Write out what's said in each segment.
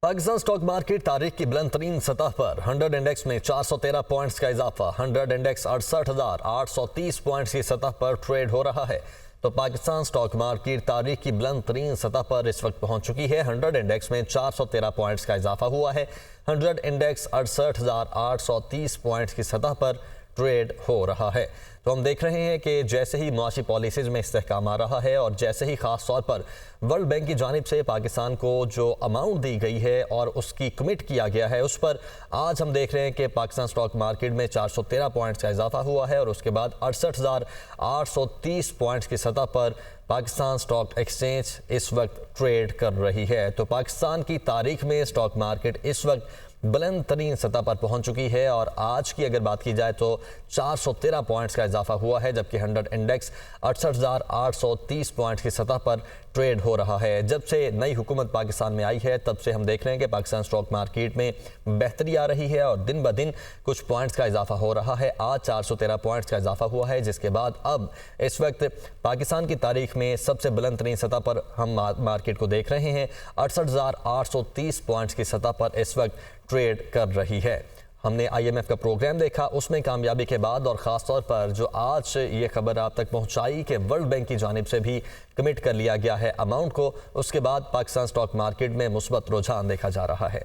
Pakistan stock market तारीख की बुलंद तरीन सतह पर 100 इंडेक्स में 413 पॉइंट्स का इजाफा। 100 इंडेक्स 68,830 पॉइंट्स की सतह पर ट्रेड हो रहा है। तो पाकिस्तान स्टॉक मार्केट तारीख की बुलंद तरीन सतह पर इस वक्त पहुंच चुकी है। 100 इंडेक्स में 413 पॉइंट्स का इजाफा हुआ है। 100 इंडेक्स 68,830 पॉइंट्स की सतह पर ट्रेड हो रहा है। तो हम देख रहे हैं कि जैसे ही मुआशी पॉलिसीज में इस्तेहकाम आ रहा है और जैसे ही ख़ास तौर पर वर्ल्ड बैंक की जानिब से पाकिस्तान को जो अमाउंट दी गई है और उसकी कमिट किया गया है, उस पर आज हम देख रहे हैं कि पाकिस्तान स्टॉक मार्केट में 413 पॉइंट्स का इजाफा हुआ है और उसके बाद 68,830 पॉइंट्स की सतह पर पाकिस्तान स्टॉक एक्सचेंज इस वक्त ट्रेड कर रही है। तो पाकिस्तान की तारीख में स्टॉक मार्केट इस वक्त बुलंद तरीन सतह पर पहुंच चुकी है और आज की अगर बात की जाए तो 413 पॉइंट्स का इजाफा हुआ है, जबकि 100 इंडेक्स 68,830 पॉइंट्स की सतह पर ट्रेड हो रहा है। जब से नई हुकूमत पाकिस्तान में आई है तब से हम देख रहे हैं कि पाकिस्तान स्टॉक मार्केट में बेहतरी आ रही है और दिन ब दिन कुछ पॉइंट्स का इजाफा हो रहा है। आज 413 पॉइंट्स का इजाफा हुआ है, जिसके बाद अब इस वक्त पाकिस्तान की तारीख में सबसे बुलंद तरीन सतह पर हम मार्केट को देख रहे हैं। 68,830 पॉइंट्स की सतह पर इस वक्त ट्रेड कर रही है। हमने IMF का प्रोग्राम देखा, उसमें कामयाबी के बाद और ख़ास तौर पर जो आज ये खबर आप तक पहुंचाई कि वर्ल्ड बैंक की जानिब से भी कमिट कर लिया गया है अमाउंट को, उसके बाद पाकिस्तान स्टॉक मार्केट में मुस्बत रुझान देखा जा रहा है।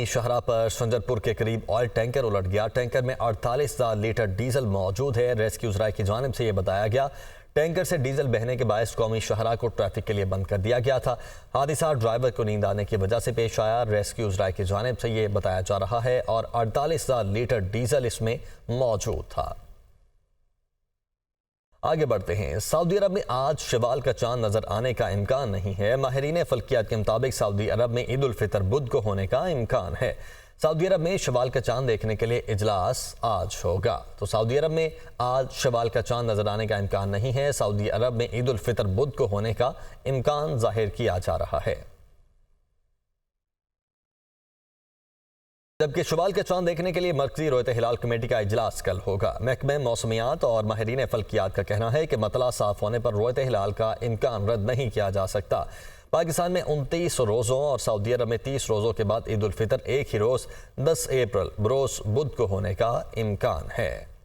शाहरा पर शंजरपुर के करीब ऑयल टैंकर उलट गया। टैंकर में 48,000 लीटर डीजल मौजूद है। रेस्क्यूज राय की जानिब से यह बताया गया टैंकर से डीजल बहने के बायस कौमी शाहरा को ट्रैफिक के लिए बंद कर दिया गया था। हादसा ड्राइवर को नींद आने की वजह से पेश आया। रेस्क्यूज राय की जानिब से ये बताया जा रहा है और 48,000 लीटर डीजल इसमें मौजूद था। आगे बढ़ते हैं। सऊदी अरब में आज शवाल का चांद नजर आने का इम्कान नहीं है। माहिरीन फल्कियात के मुताबिक सऊदी अरब में ईद उल फितर बुध को होने का इम्कान है। सऊदी अरब में शवाल का चांद देखने के लिए इजलास आज होगा। तो सऊदी अरब में आज शवाल का चांद नजर आने का इम्कान नहीं है। सऊदी अरब में ईद उल फितर बुध को होने का इम्कान जाहिर किया जा रहा है, जबकि शवाल का चांद देखने के लिए मरकजी रोयत हिलाल कमेटी का इजलास कल होगा। महकमे मौसमियात और माहिरीन फल्कियात का कहना है कि मतला साफ होने पर रोयत हिलाल का इम्कान रद्द नहीं किया जा सकता। पाकिस्तान में 29 रोज़ों और सऊदी अरब में 30 रोज़ों के बाद ईद उल फितर एक ही रोज़ 10 अप्रैल बरोज़ बुध को होने का इम्कान है।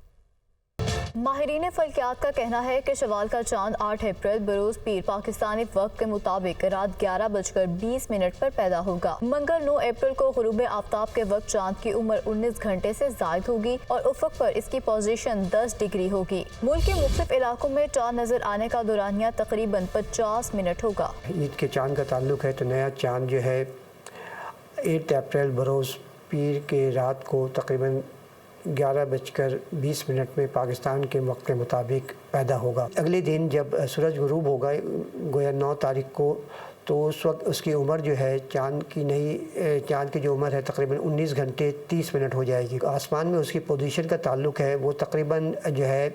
माहिरीन फल्कियात का कहना है कि शवाल का चांद 8 अप्रैल बरोज पीर पाकिस्तानी वक्त के मुताबिक रात 11:20 पर पैदा होगा। मंगल 9 अप्रैल को गुरूब आफ्ताब के वक्त चांद की उम्र 19 घंटे से जायद होगी और उफक पर इसकी पोजीशन 10 डिग्री होगी। मुल्क के मुख्तलिफ इलाकों में चांद नजर आने का दौरानिया तकरीबन 50 मिनट होगा। ईद के चांद का ताल्लुक है तो नया चांद जो है 8 अप्रैल बरोज पीर के रात को तकरीबन 11:20 में पाकिस्तान के वक्त के मुताबिक पैदा होगा। अगले दिन जब सूरज गुरूब होगा गोया 9 तारीख को, तो उस वक्त उसकी उम्र जो है चांद की जो उम्र है तकरीबन 19 घंटे 30 मिनट हो जाएगी। आसमान में उसकी पोजीशन का ताल्लुक है वो तकरीबन जो है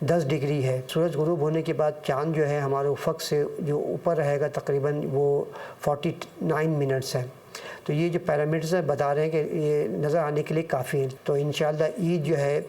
10 डिग्री है। सूरज गुरूब होने के बाद चांद जो है हमारे उफक से जो ऊपर रहेगा तकरीबन वो 49 मिनट्स है। तो ये जो पैरामीटर्स बता रहे हैं कि ये नज़र आने के लिए काफ़ी हैं। तो इंशाअल्लाह ईद जो है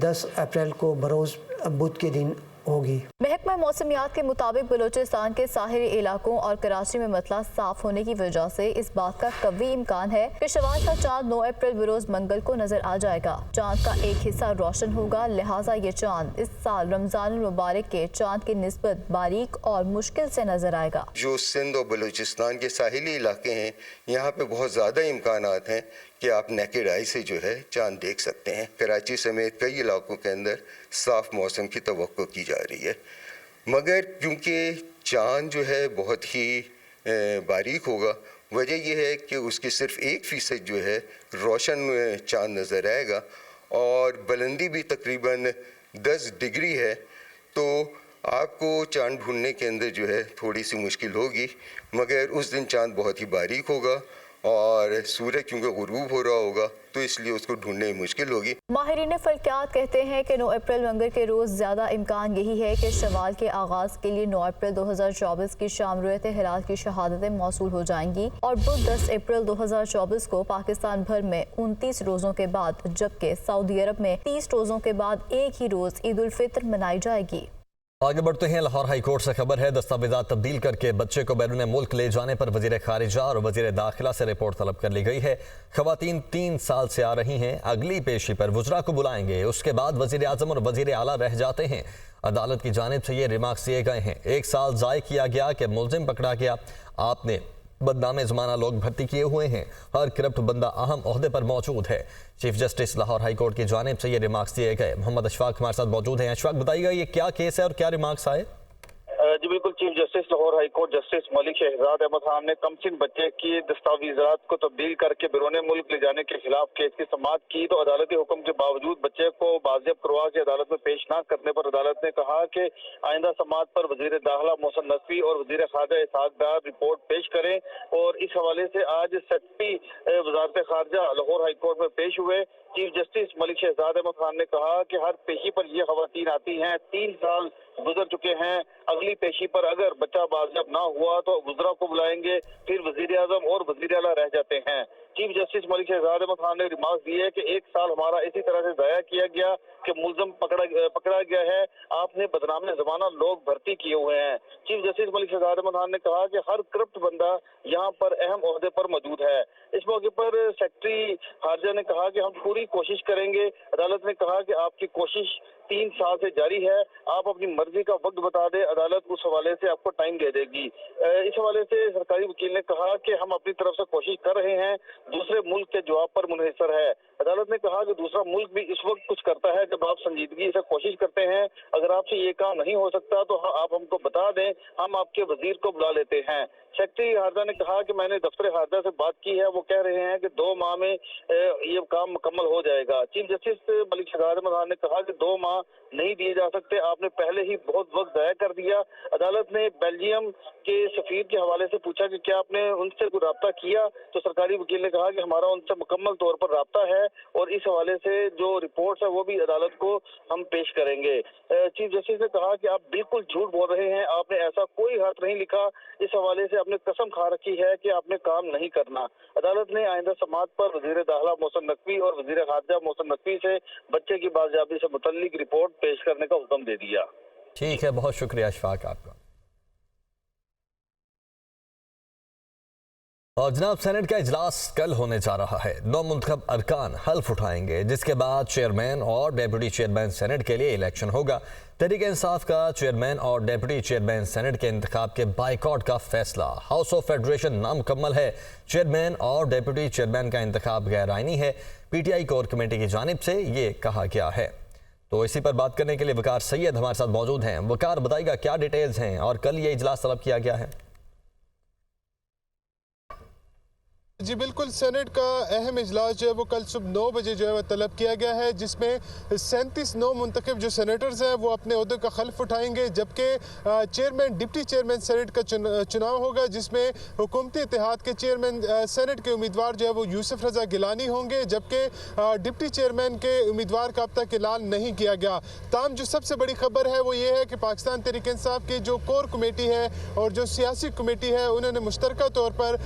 10 अप्रैल को बरोज़ बुध के दिन होगी। महकमा मौसमियात के मुताबिक बलूचिस्तान के साहिली इलाकों और कराची में मतला साफ होने की वजह से इस बात का कवी इम्कान है कि शवाल का चांद 9 अप्रैल बरोज मंगल को नजर आ जाएगा। चांद का एक हिस्सा रोशन होगा, लिहाजा ये चांद इस साल रमजान मुबारक के चांद की निस्बत बारीक और मुश्किल से नजर आएगा। जो सिंध और बलूचिस्तान के साहिली इलाके हैं, यहाँ पे बहुत ज़्यादा इम्कानात हैं कि आप नेकेड आई से जो है चांद देख सकते हैं। कराची समेत कई इलाकों के अंदर साफ मौसम की तवक्को की जा रही है, मगर क्योंकि चांद जो है बहुत ही बारीक होगा, वजह यह है कि उसकी सिर्फ 1% जो है रोशन चांद नज़र आएगा और बुलंदी भी तकरीबन 10 डिग्री है। तो आपको चांद ढूंढने के अंदर जो है थोड़ी सी मुश्किल होगी, मगर उस दिन चांद बहुत ही बारीक होगा और सूरज क्योंकि गुरूब हो रहा होगा तो इसलिए उसको ढूंढने में मुश्किल होगी। माहिरीन फल्कियात कहते हैं कि 9 अप्रैल मंगल के रोज़ ज़्यादा इम्कान यही है कि शवाल के आगाज़ के लिए 9 अप्रैल 2024 की शाम रोयत हिलाल की शहादतें मौसूल हो जाएंगी और बुध 10 अप्रैल 2024 को पाकिस्तान भर में 29 रोज़ों के बाद, जबकि सऊदी अरब में 30 रोज़ों के बाद एक ही रोज़ ईद उल फितर मनाई जाएगी। आगे बढ़ते हैं। लाहौर हाई कोर्ट से खबर है, दस्तावेजात तब्दील करके बच्चे को बैरून मुल्क ले जाने पर वजीर खारिजा और वजीर दाखिला से रिपोर्ट तलब कर ली गई है। खवातीन 3 साल से आ रही हैं, अगली पेशी पर वुजरा को बुलाएंगे, उसके बाद वजीर आजम और वजीर आला रह जाते हैं। अदालत की जानिब से ये रिमार्क्स दिए गए हैं। 1 साल ज़ाय किया गया कि मुलजिम पकड़ा गया, आपने बदनामे ज़माना लोग भर्ती किए हुए हैं, हर करप्ट बंदा अहम ओहदे पर मौजूद है। Chief justice Lahore high court की जानिब से ये रिमार्क्स दिए गए। मोहम्मद अशफाक हमारे साथ मौजूद हैं। अशफाक, बताइएगा ये क्या केस है और क्या रिमार्क्स आए? जी बिल्कुल, chief justice Lahore high court justice Malik Shahzad Ahmad Khan ने कमसिन बच्चे की दस्तावेजात को तब्दील करके बैरून मुल्क ले जाने के खिलाफ केस की समाअत की, तो अदालती हुक्म के बावजूद बच्चे को बाजियाब करवा के अदालत में पेश न करने पर अदालत ने कहा कि आइंदा समाअत पर वजीर दाखिला मोहसिन नकवी और वजीर खारजा इसहाक डार रिपोर्ट पेश करें। और इस हवाले से आज सेक्रेटरी वजारत खारजा लाहौर हाई कोर्ट में पेश हुए। चीफ जस्टिस मलिक शहजाद अहमद खान ने कहा कि हर पेशी पर ये खवातीन आती हैं, 3 साल गुजर चुके हैं, अगली पेशी पर अगर बच्चा बाजियाब ना हुआ तो वुजरा को बुलाएंगे, फिर वजीर आजम और वजीर आला रह जाते हैं। चीफ जस्टिस मलिक शहजाद अहमद खान ने रिमार्क दिए कि 1 साल हमारा इसी तरह से जाया किया गया कि मुलजिम पकड़ा गया है, आपने बदनामे ज़माना लोग भर्ती किए हुए हैं। चीफ जस्टिस मलिक शहजाद अहमद खान ने कहा कि हर करप्ट बंदा यहाँ पर अहम ओहदे पर मौजूद है। इस मौके पर सेक्रेटरी खारजा ने कहा कि हम पूरी कोशिश करेंगे। अदालत ने कहा कि आपकी कोशिश 3 साल से जारी है, आप अपनी मर्जी का वक्त बता दें, अदालत उस हवाले से आपको टाइम दे देगी। इस हवाले से सरकारी वकील ने कहा कि हम अपनी तरफ से कोशिश कर रहे हैं, दूसरे मुल्क के जवाब पर मुनहसर है। अदालत ने कहा कि दूसरा मुल्क भी इस वक्त कुछ करता है जब आप संजीदगी से कोशिश करते हैं, अगर आपसे ये काम नहीं हो सकता तो आप हमको बता दें, हम आपके वजीर को बुला लेते हैं। सेक्रेटरी खारजा ने कहा कि मैंने दफ्तर खारजा से बात की है, वो कह रहे हैं कि 2 माह में ये काम मुकम्मल हो जाएगा। चीफ जस्टिस मलिक शहजाद अहमद खान ने कहा कि 2 माह नहीं दिए जा सकते, आपने पहले ही बहुत वक्त ज़ाया कर दिया। अदालत ने बेल्जियम के सफीर के हवाले से पूछा कि क्या आपने उनसे कोई रब्ता किया, तो सरकारी वकील ने कहा कि हमारा उनसे मुकम्मल तौर पर रब्ता है और इस हवाले से जो रिपोर्ट्स है वो भी अदालत को हम पेश करेंगे। चीफ जस्टिस ने कहा कि आप बिल्कुल झूठ बोल रहे हैं, आपने ऐसा कोई खत नहीं लिखा, इस हवाले से आपने कसम खा रखी है कि आपने काम नहीं करना। अदालत ने आइंदा समाअत पर वजीर दाखिला मोहसिन नकवी और वजीर खारजा मोहसिन नकवी से बच्चे की बाजियाबी से मुतल्लिक रिपोर्ट पेश करने का हुक्म दे दिया। ठीक है, बहुत शुक्रिया अशफाक आपका। और जनाब, सेनेट का इजलास कल होने जा रहा है। 9 मुंतखब अरकान हल्फ उठाएंगे, जिसके बाद चेयरमैन और डेप्यूटी चेयरमैन सेनेट के लिए इलेक्शन होगा। तहरीक इंसाफ का चेयरमैन और डेप्यूटी चेयरमैन सेनेट के इंतखाब के बाइकआउट का फैसला। हाउस ऑफ फेडरेशन नामुकम्मल है, चेयरमैन और डेप्यूटी चेयरमैन का इंतखाब गैर आइनी है, PTI कोर कमेटी की जानिब से ये कहा गया है। तो इसी पर बात करने के लिए वकार सैयद हमारे साथ मौजूद हैं। वकार, बताइएगा क्या डिटेल्स हैं और कल ये इजलास तलब किया गया है? जी बिल्कुल, सेनेट का अहम इजलास जो है वो कल सुबह 9 बजे जो है वो तलब किया गया है, जिसमें 37 नौ मुंतखब जो सेनेटर्स हैं वो अपने ओहदे का खल्फ उठाएंगे, जबकि चेयरमैन डिप्टी चेयरमैन सेनेट का चुनाव होगा, जिसमें हुकूमती इत्तेहाद के चेयरमैन सेनेट के उम्मीदवार जो है वो यूसुफ रजा गिलानी होंगे, जबकि डिप्टी चेयरमैन के उम्मीदवार का अब तक ऐलान नहीं किया गया। ताम जो सबसे बड़ी खबर है वो ये है कि पाकिस्तान तहरीक इंसाफ की जो कोर कमेटी है और जो सियासी कमेटी है, उन्होंने मुश्तरका तौर पर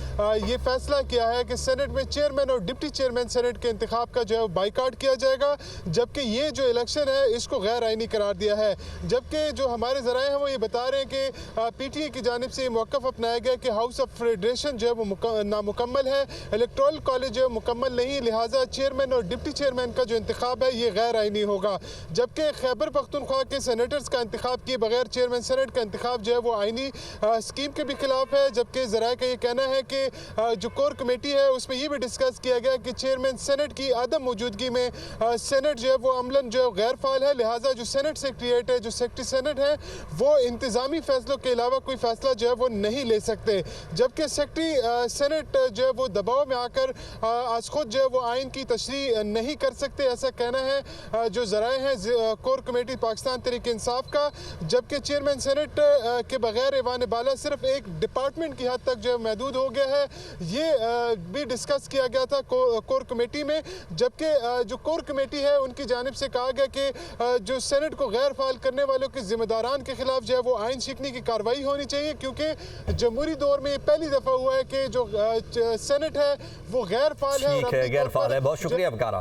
ये फैसला किया है कि सेनेट में चेयरमैन और डिप्टी चेयरमैन सेनेट के इंतखाब का जो है बाइकाट किया जाएगा, जबकि ये जो इलेक्शन है इसको गैर आइनी करार दिया है। जबकि जो हमारे ज़राए हैं वो ये बता रहे हैं कि PTI की जानिब से मौक़िफ़ अपनाया गया कि हाउस ऑफ फेडरेशन जो है वो नामुकम्मल है, इलेक्टोरल कॉलेज जो है मुकम्मल नहीं, लिहाजा चेयरमैन और डिप्टी चेयरमैन का जो इंतखाब है ये गैर आइनी होगा। जबकि खैबर पख्तूनख्वा के सेनेटर्स का इंतखाब किए बगैर चेयरमैन सेनेट का इंतखाब जो है वो आइनी स्कीम के भी खिलाफ है। जबकि ज़राए का ये कहना है कि जो कोर कमेटी है उसमें यह भी डिस्कस किया गया कि चेयरमैन सेनेट की आदम मौजूदगी में सेनेट जो है वो अमलन जो है गैर फाल है, लिहाजा जो सेनेट सेक्रेटरीट है, जो सेक्रेटरी सेनेट है, वो इंतजामी फैसलों के अलावा कोई फैसला जो है वो नहीं ले सकते। जबकि सेक्रेटरी सेनेट जो है वो दबाव में आकर आज खुद जो है वो आइन की तशरीह नहीं कर सकते, ऐसा कहना है जो ज़राए हैं कोर कमेटी पाकिस्तान तहरीक इंसाफ का। जबकि चेयरमैन सेनेट के बगैर ऐवान बाला सिर्फ एक डिपार्टमेंट की हद तक जो है महदूद हो गया है, ये भी डिस्कस किया गया था कोर कमेटी में। जबकि जो कोर कमेटी है उनकी जानिब से कहा गया कि जो सेनेट को गैर फाल करने वालों के जिम्मेदारान के खिलाफ जो है वो आइन शिकनी की कार्रवाई होनी चाहिए, क्योंकि जमहूरी दौर में पहली दफ़ा हुआ है कि जो सेनेट है वो गैर फाल है। गैर फाल है। बहुत शुक्रिया वकार।